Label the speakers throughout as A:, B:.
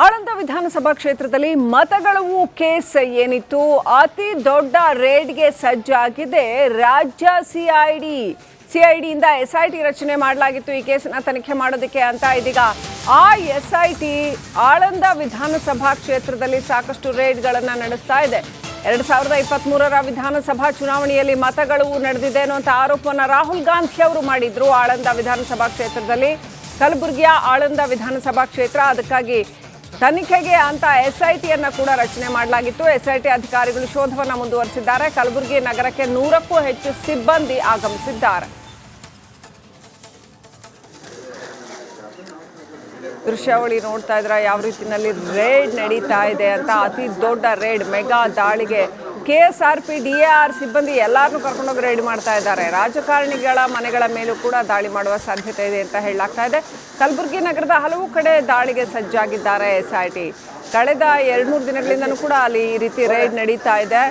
A: ಆಳಂದ ವಿಧಾನಸಭಾ ಕ್ಷೇತ್ರದಲ್ಲಿ ಮತಗಳವು ಕೇಸ್ ಏನಿತ್ತು ಅತಿ ದೊಡ್ಡ ರೇಡ್ಗೆ ಸಜ್ಜಾಗಿದೆ ರಾಜ್ಯ ಸಿಐಡಿಯಿಂದ ಎಸ್ಐಟಿ ರಚನೆ ಮಾಡಲಾಗಿತ್ತು ಈ ಕೇಸನ್ನ ತನಿಖೆ ಮಾಡೋದಕ್ಕೆ ಅಂತ ಇದೀಗ ಆ ಎಸ್ಐಟಿ ಆಳಂದ ವಿಧಾನಸಭಾ ಕ್ಷೇತ್ರದಲ್ಲಿ ಸಾಕಷ್ಟು ರೇಡ್ಗಳನ್ನು ನಡೆಸ್ತಾ ಇದೆ 2023ರ ವಿಧಾನಸಭಾ ಚುನಾವಣೆಯಲ್ಲಿ ಮತಗಳು ನಡೆದಿದೆ ಅನ್ನುವಂಥ ಆರೋಪವನ್ನು ರಾಹುಲ್ ಗಾಂಧಿ ಅವರು ಮಾಡಿದ್ರು ಆಳಂದ ವಿಧಾನಸಭಾ ಕ್ಷೇತ್ರದಲ್ಲಿ ಕಲಬುರಗಿಯ ಆಳಂದ ವಿಧಾನಸಭಾ ಕ್ಷೇತ್ರ ಅದಕ್ಕಾಗಿ ತನಿಖೆಗೆ ಅಂತ ಎಸ್ಐಟಿಯನ್ನು ಕೂಡ ರಚನೆ ಮಾಡಲಾಗಿತ್ತು ಎಸ್ಐಟಿ ಅಧಿಕಾರಿಗಳು ಶೋಧವನ್ನು ಮುಂದುವರಿಸಿದ್ದಾರೆ ಕಲಬುರಗಿ ನಗರಕ್ಕೆ 100ಕ್ಕೂ ಹೆಚ್ಚು ಸಿಬ್ಬಂದಿ ಆಗಮಿಸಿದ್ದಾರೆ ದೃಶ್ಯಾವಳಿ ನೋಡ್ತಾ ಇದ್ರ ಯಾವ ರೀತಿಯಲ್ಲಿ ರೇಡ್ ನಡೀತಾ ಇದೆ ಅಂತ ಅತಿ ದೊಡ್ಡ ರೇಡ್ ಮೆಗಾ ದಾಳಿಗೆ KSRP DAR ಸಿಬ್ಬಂದಿ ಎಲ್ಲರನ್ನೂ ಕರ್ಕೊಂಡೋಗಿ ರೇಡ್ ಮಾಡ್ತಾ ಇದ್ದಾರೆ ರಾಜಕಾರಣಿಗಳ ಮನೆಗಳ ಮೇಲೂ ಕೂಡ ದಾಳಿ ಮಾಡುವ ಸಾಧ್ಯತೆ ಇದೆ ಅಂತ ಹೇಳಲಾಗ್ತಾ ಇದೆ ಕಲಬುರಗಿ ನಗರದ ಹಲವು ಕಡೆ ದಾಳಿಗೆ ಸಜ್ಜಾಗಿದ್ದಾರೆ ಎಸ್ಐಟಿ ಕಳೆದ 2-3 ದಿನಗಳಿಂದನೂ ಕೂಡ ಅಲ್ಲಿ ಈ ರೀತಿ ರೇಡ್ ನಡೀತಾ ಇದೆ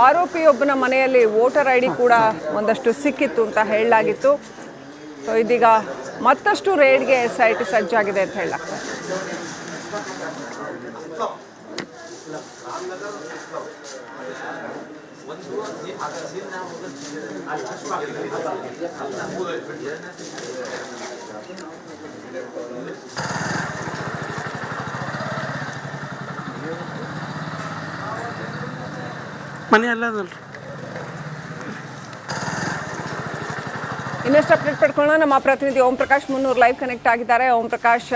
A: ಆರೋಪಿಯೊಬ್ಬನ ಮನೆಯಲ್ಲಿ ವೋಟರ್ ID ಕೂಡ ಒಂದಷ್ಟು ಸಿಕ್ಕಿತ್ತು ಅಂತ ಹೇಳಲಾಗಿತ್ತು ಸೊ ಇದೀಗ ಮತ್ತಷ್ಟು ರೇಡ್ಗೆ ಎಸ್ಐಟಿ ಸಜ್ಜಾಗಿದೆ ಅಂತ ಹೇಳಲಾಗ್ತಾ ಇದೆ ಇನ್ನಷ್ಟು ಅಪ್ಡೇಟ್ ಪಡ್ಕೊಳ್ಳೋಣ ನಮ್ಮ ಪ್ರತಿನಿಧಿ ಓಂ ಪ್ರಕಾಶ್ ಮುನ್ನೂರು ಲೈವ್ ಕನೆಕ್ಟ್ ಆಗಿದ್ದಾರೆ ಓಂ ಪ್ರಕಾಶ್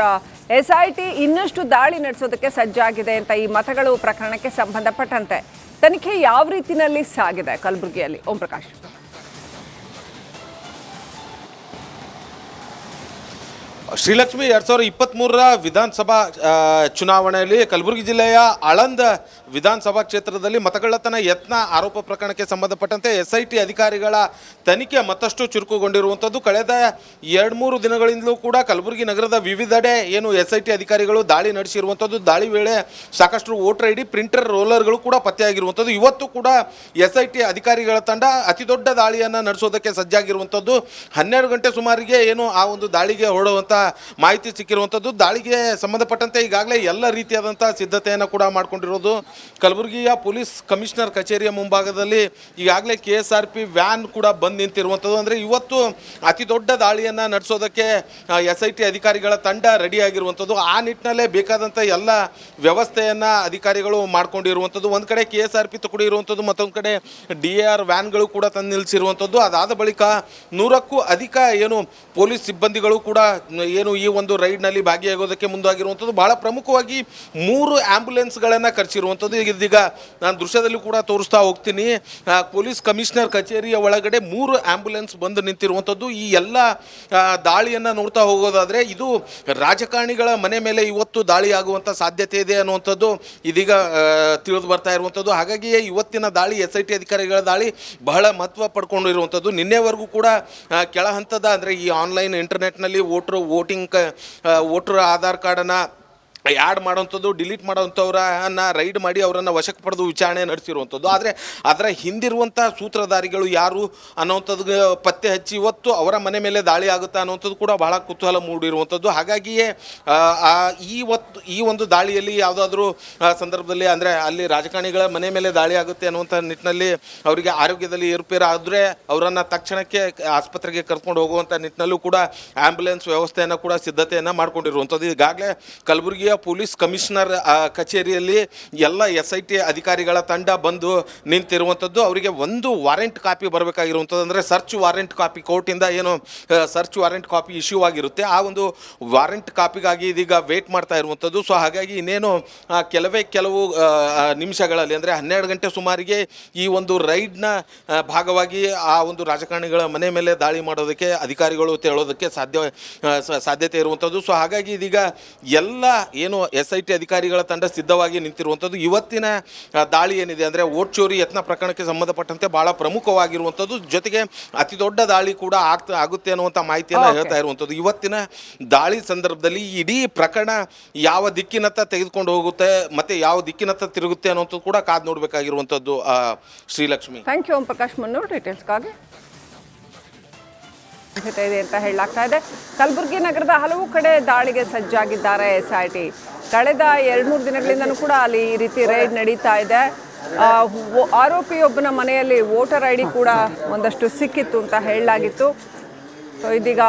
A: ಎಸ್ಐಟಿ ಇನ್ನಷ್ಟು ದಾಳಿ ನಡೆಸೋದಕ್ಕೆ ಸಜ್ಜಾಗಿದೆ ಅಂತ ಈ ಮತಗಳು ಪ್ರಕರಣಕ್ಕೆ ಸಂಬಂಧಪಟ್ಟಂತೆ ತನಿಖೆ ಯಾವ ರೀತಿಯಲ್ಲಿ ಸಾಗಿದೆ ಕಲಬುರಗಿಯಲ್ಲಿ ಓಂ ಪ್ರಕಾಶ್
B: ಶ್ರೀಲಕ್ಷ್ಮಿ 2023ರ ವಿಧಾನಸಭಾ ಚುನಾವಣೆಯಲ್ಲಿ ಕಲಬುರಗಿ ಜಿಲ್ಲೆಯ ಆಳಂದ ವಿಧಾನಸಭಾ ಕ್ಷೇತ್ರದಲ್ಲಿ ಮತಗಳ್ಳತನ ಯತ್ನ ಆರೋಪ ಪ್ರಕರಣಕ್ಕೆ ಸಂಬಂಧಪಟ್ಟಂತೆ ಎಸ್ಐಟಿ ಅಧಿಕಾರಿಗಳ ತನಿಖೆ ಮತ್ತಷ್ಟು ಚುರುಕುಗೊಂಡಿರುವಂಥದ್ದು ಕಳೆದ 2-3 ದಿನಗಳಿಂದಲೂ ಕೂಡ ಕಲಬುರಗಿ ನಗರದ ವಿವಿಧೆಡೆ ಏನು ಎಸ್ಐಟಿ ಅಧಿಕಾರಿಗಳು ದಾಳಿ ನಡೆಸಿರುವಂಥದ್ದು ದಾಳಿ ವೇಳೆ ಸಾಕಷ್ಟು ವೋಟರ್ ID ಪ್ರಿಂಟರ್ ರೋಲರ್ಗಳು ಕೂಡ ಪತ್ತೆಯಾಗಿರುವಂಥದ್ದು ಇವತ್ತು ಕೂಡ ಎಸ್ಐಟಿ ಅಧಿಕಾರಿಗಳ ತಂಡ ಅತಿ ದೊಡ್ಡ ದಾಳಿಯನ್ನು ನಡೆಸೋದಕ್ಕೆ ಸಜ್ಜಾಗಿರುವಂಥದ್ದು 12 ಗಂಟೆ ಸುಮಾರಿಗೆ ಏನು ಆ ಒಂದು ದಾಳಿಗೆ ಹೊರಡುವಂಥ ಮಾಹಿತಿ ಸಿಕ್ಕಿರುವಂಥದ್ದು ದಾಳಿಗೆ ಸಂಬಂಧಪಟ್ಟಂತೆ ಈಗಾಗಲೇ ಎಲ್ಲ ರೀತಿಯಾದಂಥ ಸಿದ್ಧತೆಯನ್ನು ಕೂಡ ಮಾಡಿಕೊಂಡಿರೋದು ಕಲಬುರಗಿಯ ಪೊಲೀಸ್ ಕಮಿಷನರ್ ಕಚೇರಿಯ ಮುಂಭಾಗದಲ್ಲಿ ಈಗಾಗಲೇ KSRP ವ್ಯಾನ್ ಕೂಡ ಬಂದು ನಿಂತಿರುವಂಥದ್ದು ಅಂದರೆ ಇವತ್ತು ಅತಿ ದೊಡ್ಡ ದಾಳಿಯನ್ನು ನಡೆಸೋದಕ್ಕೆ ಎಸ್ಐಟಿ ಅಧಿಕಾರಿಗಳ ತಂಡ ರೆಡಿಯಾಗಿರುವಂಥದ್ದು ಆ ನಿಟ್ಟಿನಲ್ಲೇ ಬೇಕಾದಂಥ ಎಲ್ಲ ವ್ಯವಸ್ಥೆಯನ್ನು ಅಧಿಕಾರಿಗಳು ಮಾಡ್ಕೊಂಡಿರುವಂಥದ್ದು ಒಂದು ಕಡೆ KSRP ತುಕಡಿ ಇರುವಂಥದ್ದು ಮತ್ತೊಂದು ಕಡೆ DAR ವ್ಯಾನ್ಗಳು ಕೂಡ ತಂದು ನಿಲ್ಲಿಸಿರುವಂಥದ್ದು ಅದಾದ ಬಳಿಕ 100ಕ್ಕೂ ಅಧಿಕ ಏನು ಪೊಲೀಸ್ ಸಿಬ್ಬಂದಿಗಳು ಕೂಡ ಏನು ಈ ಒಂದು ರೈಡ್ನಲ್ಲಿ ಭಾಗಿಯಾಗೋದಕ್ಕೆ ಮುಂದಾಗಿರುವಂಥದ್ದು ಬಹಳ ಪ್ರಮುಖವಾಗಿ 3 ಆ್ಯಂಬುಲೆನ್ಸ್ಗಳನ್ನು ಕರೆಸಿರುವಂಥದ್ದು ಇದೀಗ ನಾನು ದೃಶ್ಯದಲ್ಲಿ ಕೂಡ ತೋರಿಸ್ತಾ ಹೋಗ್ತೀನಿ ಪೊಲೀಸ್ ಕಮಿಷನರ್ ಕಚೇರಿಯ ಒಳಗಡೆ 3 ಆ್ಯಂಬುಲೆನ್ಸ್ ಬಂದು ನಿಂತಿರುವಂಥದ್ದು ಈ ಎಲ್ಲ ದಾಳಿಯನ್ನು ನೋಡ್ತಾ ಹೋಗೋದಾದರೆ ಇದು ರಾಜಕಾರಣಿಗಳ ಮನೆ ಮೇಲೆ ಇವತ್ತು ದಾಳಿ ಆಗುವಂಥ ಸಾಧ್ಯತೆ ಇದೆ ಅನ್ನುವಂಥದ್ದು ಇದೀಗ ತಿಳಿದು ಬರ್ತಾ ಇರುವಂಥದ್ದು ಹಾಗಾಗಿಯೇ ಇವತ್ತಿನ ದಾಳಿ SIT ಅಧಿಕಾರಿಗಳ ದಾಳಿ ಬಹಳ ಮಹತ್ವ ಪಡ್ಕೊಂಡಿರುವಂಥದ್ದು ನಿನ್ನೆವರೆಗೂ ಕೂಡ ಕೆಳ ಹಂತದ ಅಂದರೆ ಈ ಆನ್ಲೈನ್ ಇಂಟರ್ನೆಟ್ನಲ್ಲಿ ವೋಟರ್ ಆಧಾರ್ ಕಾರ್ಡನ್ನು ಆ್ಯಡ್ ಮಾಡೋವಂಥದ್ದು ಡಿಲೀಟ್ ಮಾಡೋವಂಥವ್ರನ್ನ ರೈಡ್ ಮಾಡಿ ಅವರನ್ನು ವಶಕ್ಕೆ ಪಡೆದು ವಿಚಾರಣೆ ನಡೆಸಿರುವಂಥದ್ದು ಆದರೆ ಅದರ ಹಿಂದಿರುವಂಥ ಸೂತ್ರಧಾರಿಗಳು ಯಾರು ಅನ್ನೋವಂಥದ್ದು ಪತ್ತೆ ಹಚ್ಚಿ ಇವತ್ತು ಅವರ ಮನೆ ಮೇಲೆ ದಾಳಿ ಆಗುತ್ತೆ ಅನ್ನೋವಂಥದ್ದು ಕೂಡ ಬಹಳ ಕುತೂಹಲ ಮೂಡಿರುವಂಥದ್ದು ಹಾಗಾಗಿಯೇ ಈ ಒಂದು ದಾಳಿಯಲ್ಲಿ ಯಾವುದಾದ್ರೂ ಸಂದರ್ಭದಲ್ಲಿ ಅಂದರೆ ಅಲ್ಲಿ ರಾಜಕಾರಣಿಗಳ ಮನೆ ಮೇಲೆ ದಾಳಿ ಆಗುತ್ತೆ ಅನ್ನುವಂಥ ನಿಟ್ಟಿನಲ್ಲಿ ಅವರಿಗೆ ಆರೋಗ್ಯದಲ್ಲಿ ಏರುಪೇರು ಆದರೆ ಅವರನ್ನು ತಕ್ಷಣಕ್ಕೆ ಆಸ್ಪತ್ರೆಗೆ ಕರ್ಕೊಂಡು ಹೋಗುವಂಥ ನಿಟ್ಟಿನಲ್ಲೂ ಕೂಡ ಆ್ಯಂಬುಲೆನ್ಸ್ ವ್ಯವಸ್ಥೆಯನ್ನು ಕೂಡ ಸಿದ್ಧತೆಯನ್ನು ಮಾಡ್ಕೊಂಡಿರುವಂಥದ್ದು ಈಗಾಗಲೇ ಕಲಬುರಗಿಯ ಪೊಲೀಸ್ ಕಮಿಷನರ್ ಕಚೇರಿಯಲ್ಲಿ ಎಲ್ಲ SIT ಅಧಿಕಾರಿಗಳ ತಂಡ ಬಂದು ನಿಂತಿರುವಂಥದ್ದು ಅವರಿಗೆ ಒಂದು ವಾರೆಂಟ್ ಕಾಪಿ ಬರಬೇಕಾಗಿರುವಂಥದ್ದು ಅಂದರೆ ಸರ್ಚ್ ವಾರೆಂಟ್ ಕಾಪಿ ಕೋರ್ಟಿಂದ ಏನು ಸರ್ಚ್ ವಾರೆಂಟ್ ಕಾಪಿ ಇಶ್ಯೂ ಆಗಿರುತ್ತೆ ಆ ಒಂದು ವಾರೆಂಟ್ ಕಾಪಿಗಾಗಿ ಇದೀಗ ವೇಟ್ ಮಾಡ್ತಾ ಇರುವಂಥದ್ದು ಸೊ ಹಾಗಾಗಿ ಇನ್ನೇನು ಕೆಲವು ನಿಮಿಷಗಳಲ್ಲಿ ಅಂದರೆ 12 ಗಂಟೆ ಸುಮಾರಿಗೆ ಈ ಒಂದು ರೈಡ್ನ ಭಾಗವಾಗಿ ಆ ಒಂದು ರಾಜಕಾರಣಿಗಳ ಮನೆ ಮೇಲೆ ದಾಳಿ ಮಾಡೋದಕ್ಕೆ ಅಧಿಕಾರಿಗಳು ತೇಳೋದಕ್ಕೆ ಸಾಧ್ಯತೆ ಇರುವಂಥದ್ದು ಸೊ ಹಾಗಾಗಿ ಇದೀಗ ಎಲ್ಲ ಏನು SIT ಅಧಿಕಾರಿಗಳ ತಂಡ ಸಿದ್ಧವಾಗಿ ನಿಂತಿರುವಂಥದ್ದು ಇವತ್ತಿನ ದಾಳಿ ಏನಿದೆ ಅಂದರೆ ವೋಟ್ ಚೋರಿ ಯತ್ನ ಪ್ರಕರಣಕ್ಕೆ ಸಂಬಂಧಪಟ್ಟಂತೆ ಬಹಳ ಪ್ರಮುಖವಾಗಿರುವಂಥದ್ದು ಜೊತೆಗೆ ಅತಿ ದೊಡ್ಡ ದಾಳಿ ಕೂಡ ಆಗುತ್ತೆ ಅನ್ನುವಂಥ ಮಾಹಿತಿಯನ್ನು ಹೇಳ್ತಾ ಇರುವಂಥದ್ದು ಇವತ್ತಿನ ದಾಳಿ ಸಂದರ್ಭದಲ್ಲಿ ಇಡೀ ಪ್ರಕರಣ ಯಾವ ದಿಕ್ಕಿನತ್ತ ತೆಗೆದುಕೊಂಡು ಹೋಗುತ್ತೆ ಮತ್ತೆ ಯಾವ ದಿಕ್ಕಿನತ್ತ ತಿರುಗುತ್ತೆ ಅನ್ನೋಂಥದ್ದು ಕೂಡ ಕಾದು ನೋಡಬೇಕಾಗಿರುವಂಥದ್ದು ಶ್ರೀಲಕ್ಷ್ಮಿ.
A: ಥ್ಯಾಂಕ್ ಯು ಓಂ ಪ್ರಕಾಶ್ ಮುನ್ನೂರು ಡೀಟೇಲ್ಸ್ಗಾಗಿ. ಇದೆ ಅಂತ ಹೇಳಲಾಗ್ತಾ ಇದೆ. ಕಲಬುರಗಿ ನಗರದ ಹಲವು ಕಡೆ ದಾಳಿಗೆ ಸಜ್ಜಾಗಿದ್ದಾರೆ ಎಸ್ಐಟಿ. ಕಳೆದ 2-3 ದಿನಗಳಿಂದನೂ ಕೂಡ ಅಲ್ಲಿ ಈ ರೀತಿ ರೇಡ್ ನಡೀತಾ ಇದೆ. ಆರೋಪಿಯೊಬ್ಬನ ಮನೆಯಲ್ಲಿ ವೋಟರ್ ಐ ಡಿ ಕೂಡ ಒಂದಷ್ಟು ಸಿಕ್ಕಿತ್ತು ಅಂತ ಹೇಳಲಾಗಿತ್ತು. ಸೊ ಇದೀಗ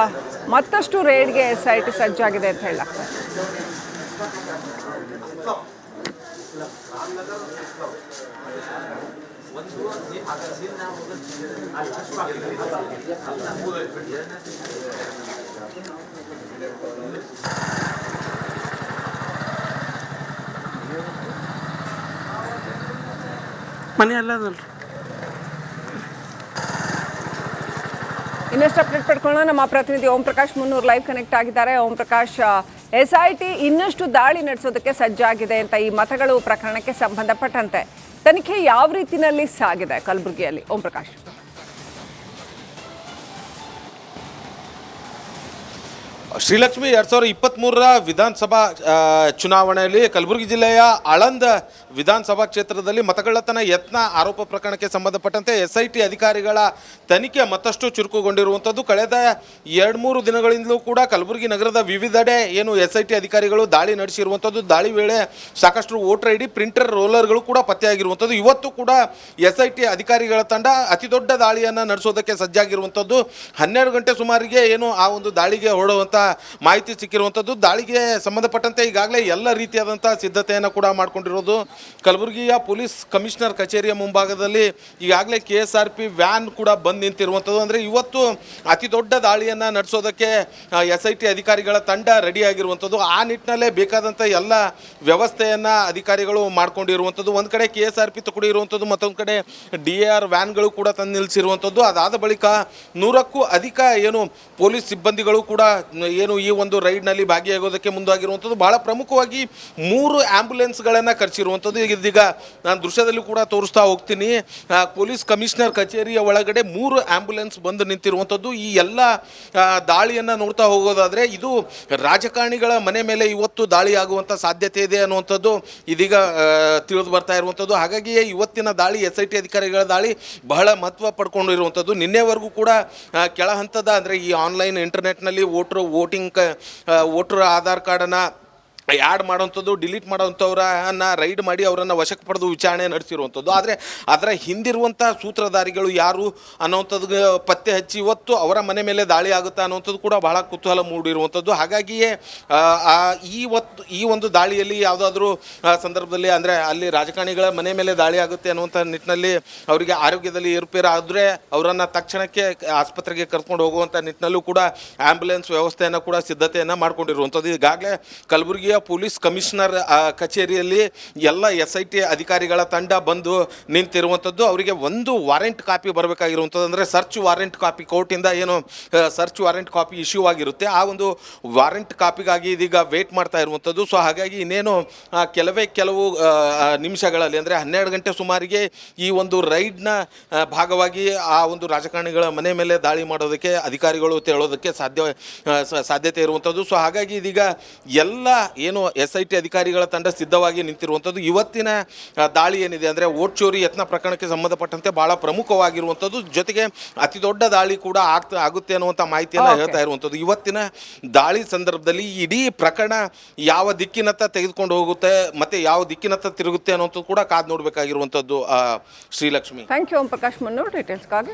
A: ಮತ್ತಷ್ಟು ರೇಡ್ಗೆ SIT ಸಜ್ಜಾಗಿದೆ ಅಂತ ಹೇಳಲಾಗ್ತದೆ.
C: ಮನೆ ಅಲ್ಲದಲ್ರಿ.
A: ಇನ್ನಷ್ಟು ಅಪ್ಡೇಟ್ ಪಡ್ಕೊಳ್ಳೋಣ. ನಮ್ಮ ಪ್ರತಿನಿಧಿ ಓಂ ಪ್ರಕಾಶ್ ಮುನ್ನೂರು ಲೈವ್ ಕನೆಕ್ಟ್ ಆಗಿದ್ದಾರೆ. ಓಂ ಪ್ರಕಾಶ್, SIT ಇನ್ನಷ್ಟು ದಾಳಿ ನಡೆಸೋದಕ್ಕೆ ಸಜ್ಜಾಗಿದೆ ಅಂತ ಈ ಮತಗಳು ಪ್ರಕರಣಕ್ಕೆ ಸಂಬಂಧಪಟ್ಟಂತೆ ತನಿಖೆ ಯಾವ ರೀತಿಯಲ್ಲಿ ಸಾಗಿದೆ ಕಲಬುರಗಿಯಲ್ಲಿ? ಓಂ ಪ್ರಕಾಶ್.
B: ಶ್ರೀಲಕ್ಷ್ಮಿ 2023 ವಿಧಾನಸಭಾ ಚುನಾವಣೆಯಲ್ಲಿ ಕಲಬುರಗಿ ಜಿಲ್ಲೆಯ ಆಳಂದ ವಿಧಾನಸಭಾ ಕ್ಷೇತ್ರದಲ್ಲಿ ಮತಗಳ್ಳತನ ಯತ್ನ ಆರೋಪ ಪ್ರಕರಣಕ್ಕೆ ಸಂಬಂಧಪಟ್ಟಂತೆ SIT ಅಧಿಕಾರಿಗಳ ತನಿಖೆ ಮತ್ತಷ್ಟು ಚುರುಕುಗೊಂಡಿರುವಂಥದ್ದು. ಕಳೆದ 2-3 ದಿನಗಳಿಂದಲೂ ಕೂಡ ಕಲಬುರಗಿ ನಗರದ ವಿವಿಧೆಡೆ ಏನು SIT ಅಧಿಕಾರಿಗಳು ದಾಳಿ ನಡೆಸಿರುವಂಥದ್ದು. ದಾಳಿ ವೇಳೆ ಸಾಕಷ್ಟು ವೋಟರ್ ಐ ಡಿ ಪ್ರಿಂಟರ್ ರೋಲರ್ಗಳು ಕೂಡ ಪತ್ತೆಯಾಗಿರುವಂಥದ್ದು. ಇವತ್ತು ಕೂಡ SIT ಅಧಿಕಾರಿಗಳ ತಂಡ ಅತಿ ದೊಡ್ಡ ದಾಳಿಯನ್ನು ನಡೆಸೋದಕ್ಕೆ ಸಜ್ಜಾಗಿರುವಂಥದ್ದು. 12 ಗಂಟೆ ಸುಮಾರಿಗೆ ಏನು ಆ ಒಂದು ದಾಳಿಗೆ ಹೊರಡುವಂಥ ಮಾಹಿತಿ ಸಿಕ್ಕಿರುವಂಥದ್ದು. ದಾಳಿಗೆ ಸಂಬಂಧಪಟ್ಟಂತೆ ಈಗಾಗಲೇ ಎಲ್ಲ ರೀತಿಯಾದಂಥ ಸಿದ್ಧತೆಯನ್ನು ಕೂಡ ಮಾಡಿಕೊಂಡಿರೋದು. ಕಲಬುರಗಿಯ ಪೊಲೀಸ್ ಕಮಿಷನರ್ ಕಚೇರಿಯ ಮುಂಭಾಗದಲ್ಲಿ ಈಗಾಗಲೇ KSRP ವ್ಯಾನ್ ಕೂಡ ಬಂದು ನಿಂತಿರುವಂಥದ್ದು. ಅಂದರೆ ಇವತ್ತು ಅತಿ ದೊಡ್ಡ ದಾಳಿಯನ್ನು ನಡೆಸೋದಕ್ಕೆ SIT ಅಧಿಕಾರಿಗಳ ತಂಡ ರೆಡಿಯಾಗಿರುವಂಥದ್ದು. ಆ ನಿಟ್ಟಿನಲ್ಲೇ ಬೇಕಾದಂಥ ಎಲ್ಲ ವ್ಯವಸ್ಥೆಯನ್ನು ಅಧಿಕಾರಿಗಳು ಮಾಡ್ಕೊಂಡಿರುವಂಥದ್ದು. ಒಂದು ಕಡೆ KSRP ತುಕಡಿ ಇರುವಂಥದ್ದು, ಮತ್ತೊಂದು ಕಡೆ DAR ವ್ಯಾನ್ಗಳು ಕೂಡ ತಂದು ನಿಲ್ಲಿಸಿರುವಂಥದ್ದು. ಅದಾದ ಬಳಿಕ 100ಕ್ಕೂ ಅಧಿಕ ಏನು ಪೊಲೀಸ್ ಸಿಬ್ಬಂದಿಗಳು ಕೂಡ ಏನು ಈ ಒಂದು ರೈಡ್ನಲ್ಲಿ ಭಾಗಿಯಾಗೋದಕ್ಕೆ ಮುಂದಾಗಿರುವಂಥದ್ದು. ಬಹಳ ಪ್ರಮುಖವಾಗಿ 3 ಆ್ಯಂಬುಲೆನ್ಸ್ಗಳನ್ನು ಕರೆಸಿರುವಂಥದ್ದು. ಇದೀಗ ನಾನು ದೃಶ್ಯದಲ್ಲಿ ಕೂಡ ತೋರಿಸ್ತಾ ಹೋಗ್ತೀನಿ. ಪೊಲೀಸ್ ಕಮಿಷನರ್ ಕಚೇರಿಯ ಒಳಗಡೆ 3 ಆ್ಯಂಬುಲೆನ್ಸ್ ಬಂದು ನಿಂತಿರುವಂಥದ್ದು. ಈ ಎಲ್ಲ ದಾಳಿಯನ್ನು ನೋಡ್ತಾ ಹೋಗೋದಾದರೆ ಇದು ರಾಜಕಾರಣಿಗಳ ಮನೆ ಮೇಲೆ ಇವತ್ತು ದಾಳಿ ಆಗುವಂಥ ಸಾಧ್ಯತೆ ಇದೆ ಅನ್ನುವಂಥದ್ದು ಇದೀಗ ತಿಳಿದು ಬರ್ತಾ ಇರುವಂಥದ್ದು. ಹಾಗಾಗಿಯೇ ಇವತ್ತಿನ ದಾಳಿ SIT ಅಧಿಕಾರಿಗಳ ದಾಳಿ ಬಹಳ ಮಹತ್ವ ಪಡ್ಕೊಂಡಿರುವಂಥದ್ದು. ನಿನ್ನೆವರೆಗೂ ಕೂಡ ಕೆಳ ಹಂತದ ಅಂದರೆ ಈ ಆನ್ಲೈನ್ ಇಂಟರ್ನೆಟ್ನಲ್ಲಿ ವೋಟರ್ ಆಧಾರ್ ಕಾರ್ಡನ್ನು ಆ್ಯಡ್ ಮಾಡೋವಂಥದ್ದು, ಡಿಲೀಟ್ ಮಾಡೋವಂಥವ್ರನ್ನ ರೈಡ್ ಮಾಡಿ ಅವರನ್ನು ವಶಕ್ಕೆ ಪಡೆದು ವಿಚಾರಣೆ ನಡೆಸಿರುವಂಥದ್ದು. ಆದರೆ ಅದರ ಹಿಂದಿರುವಂಥ ಸೂತ್ರಧಾರಿಗಳು ಯಾರು ಅನ್ನೋವಂಥದ್ದು ಪತ್ತೆ ಹಚ್ಚಿ ಇವತ್ತು ಅವರ ಮನೆ ಮೇಲೆ ದಾಳಿ ಆಗುತ್ತಾ ಅನ್ನೋವಂಥದ್ದು ಕೂಡ ಬಹಳ ಕುತೂಹಲ ಮೂಡಿರುವಂಥದ್ದು. ಹಾಗಾಗಿಯೇ ಈ ಒಂದು ದಾಳಿಯಲ್ಲಿ ಯಾವುದಾದ್ರೂ ಸಂದರ್ಭದಲ್ಲಿ ಅಂದರೆ ಅಲ್ಲಿ ರಾಜಕಾರಣಿಗಳ ಮನೆ ಮೇಲೆ ದಾಳಿ ಆಗುತ್ತೆ ಅನ್ನುವಂಥ ನಿಟ್ಟಿನಲ್ಲಿ ಅವರಿಗೆ ಆರೋಗ್ಯದಲ್ಲಿ ಏರುಪೇರು ಆದರೆ ಅವರನ್ನು ತಕ್ಷಣಕ್ಕೆ ಆಸ್ಪತ್ರೆಗೆ ಕರ್ಕೊಂಡು ಹೋಗುವಂಥ ನಿಟ್ಟಿನಲ್ಲೂ ಕೂಡ ಆ್ಯಂಬುಲೆನ್ಸ್ ವ್ಯವಸ್ಥೆಯನ್ನು ಕೂಡ ಸಿದ್ಧತೆಯನ್ನು ಮಾಡ್ಕೊಂಡಿರುವಂಥದ್ದು. ಈಗಾಗಲೇ ಕಲಬುರಗಿಯ ಪೊಲೀಸ್ ಕಮಿಷನರ್ ಕಚೇರಿಯಲ್ಲಿ ಎಲ್ಲ SIT ಅಧಿಕಾರಿಗಳ ತಂಡ ಬಂದು ನಿಂತಿರುವಂಥದ್ದು. ಅವರಿಗೆ ಒಂದು ವಾರೆಂಟ್ ಕಾಪಿ ಬರಬೇಕಾಗಿರುವಂಥದ್ದು. ಅಂದರೆ ಸರ್ಚ್ ವಾರೆಂಟ್ ಕಾಪಿ, ಕೋರ್ಟಿಂದ ಏನು ಸರ್ಚ್ ವಾರೆಂಟ್ ಕಾಪಿ ಇಶ್ಯೂ ಆಗಿರುತ್ತೆ, ಆ ಒಂದು ವಾರೆಂಟ್ ಕಾಪಿಗಾಗಿ ಇದೀಗ ವೇಟ್ ಮಾಡ್ತಾ ಇರುವಂಥದ್ದು. ಸೊ ಹಾಗಾಗಿ ಇನ್ನೇನು ಕೆಲವು ನಿಮಿಷಗಳಲ್ಲಿ ಅಂದರೆ 12 ಗಂಟೆ ಸುಮಾರಿಗೆ ಈ ಒಂದು ರೈಡ್ನ ಭಾಗವಾಗಿ ಆ ಒಂದು ರಾಜಕಾರಣಿಗಳ ಮನೆ ಮೇಲೆ ದಾಳಿ ಮಾಡೋದಕ್ಕೆ ಅಧಿಕಾರಿಗಳು ತೆರಳೋದಕ್ಕೆ ಸಾಧ್ಯತೆ ಇರುವಂಥದ್ದು. ಸೊ ಹಾಗಾಗಿ ಇದೀಗ ಎಲ್ಲ ಏನು SIT ಅಧಿಕಾರಿಗಳ ತಂಡ ಸಿದ್ಧವಾಗಿ ನಿಂತಿರುವಂಥದ್ದು. ಇವತ್ತಿನ ದಾಳಿ ಏನಿದೆ ಅಂದರೆ ವೋಟ್ ಚೋರಿ ಯತ್ನ ಪ್ರಕರಣಕ್ಕೆ ಸಂಬಂಧಪಟ್ಟಂತೆ ಬಹಳ ಪ್ರಮುಖವಾಗಿರುವಂಥದ್ದು. ಜೊತೆಗೆ ಅತಿ ದೊಡ್ಡ ದಾಳಿ ಕೂಡ ಆಗುತ್ತೆ ಅನ್ನುವಂಥ ಮಾಹಿತಿಯನ್ನು ಹೇಳ್ತಾ ಇರುವಂಥದ್ದು. ಇವತ್ತಿನ ದಾಳಿ ಸಂದರ್ಭದಲ್ಲಿ ಇಡೀ ಪ್ರಕರಣ ಯಾವ ದಿಕ್ಕಿನತ್ತ ತೆಗೆದುಕೊಂಡು ಹೋಗುತ್ತೆ ಮತ್ತೆ ಯಾವ ದಿಕ್ಕಿನತ್ತ ತಿರುಗುತ್ತೆ ಅನ್ನೋಂಥದ್ದು ಕೂಡ ಕಾದು ನೋಡಬೇಕಾಗಿರುವಂಥದ್ದು. ಶ್ರೀಲಕ್ಷ್ಮಿ,
A: ಥ್ಯಾಂಕ್ ಯು ಓಂ ಪ್ರಕಾಶ್ ಮುನ್ನೂರು ಡೀಟೇಲ್ಸ್ಗಾಗಿ.